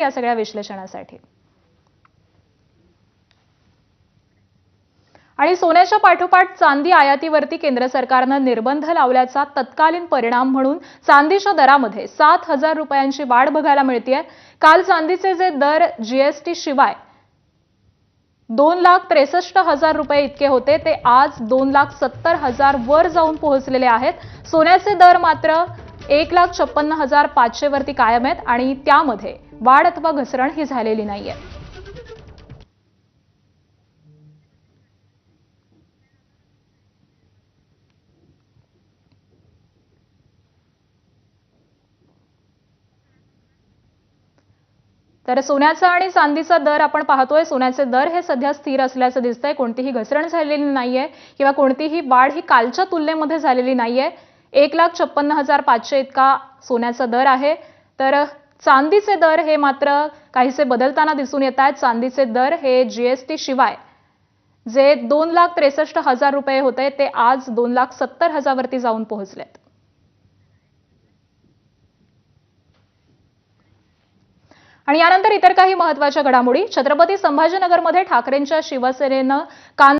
या सगळ्या विश्लेषणासाठी। आणि सोन्याच्या पाठोपाठ चांदी आयातीवरती केंद्र सरकारनं निर्बंध लावल्याचा तत्कालीन परिणाम म्हणून चांदीच्या दरामध्ये 7,000 रुपयांची वाढ बघायला मिळतेय। काल चांदीचे जे दर जीएसटी शिवाय 2,63,000 रुपये इतके होते ते आज 2,70,000 वर जाऊन पोहोचलेले आहेत। सोन्याचे दर मात्र 1,56,500 वरती कायम आहेत आणि त्यामध्ये वाढ अथवा घसरण ही झालेली नाहीये। तर सोन्याचा आणि चांदीचा दर आपण पाहतोय। सोन्याचे दर हे सध्या स्थिर असल्याचं दिसतंय, कोणतीही घसरण झालेली नाहीये किंवा कोणतीही वाढ ही कालच्या तुलनेमध्ये झालेली नाहीये। 1,56,500 इतका सोन्याचा दर आहे। तर चांदीचे दर हे मात्र काहीसे बदलताना दिसून येत आहेत। चांदीचे दर हे जीएसटी शिवाय जे 2,63,000 रुपये होते ते आज 2,70,000 वरती जाऊन पोहोचलेत। आणि यानंतर इतर काही महत्त्वाच्या घडामोडी। छत्रपती संभाजीनगरमध्ये ठाकरेंच्या शिवसेनेनं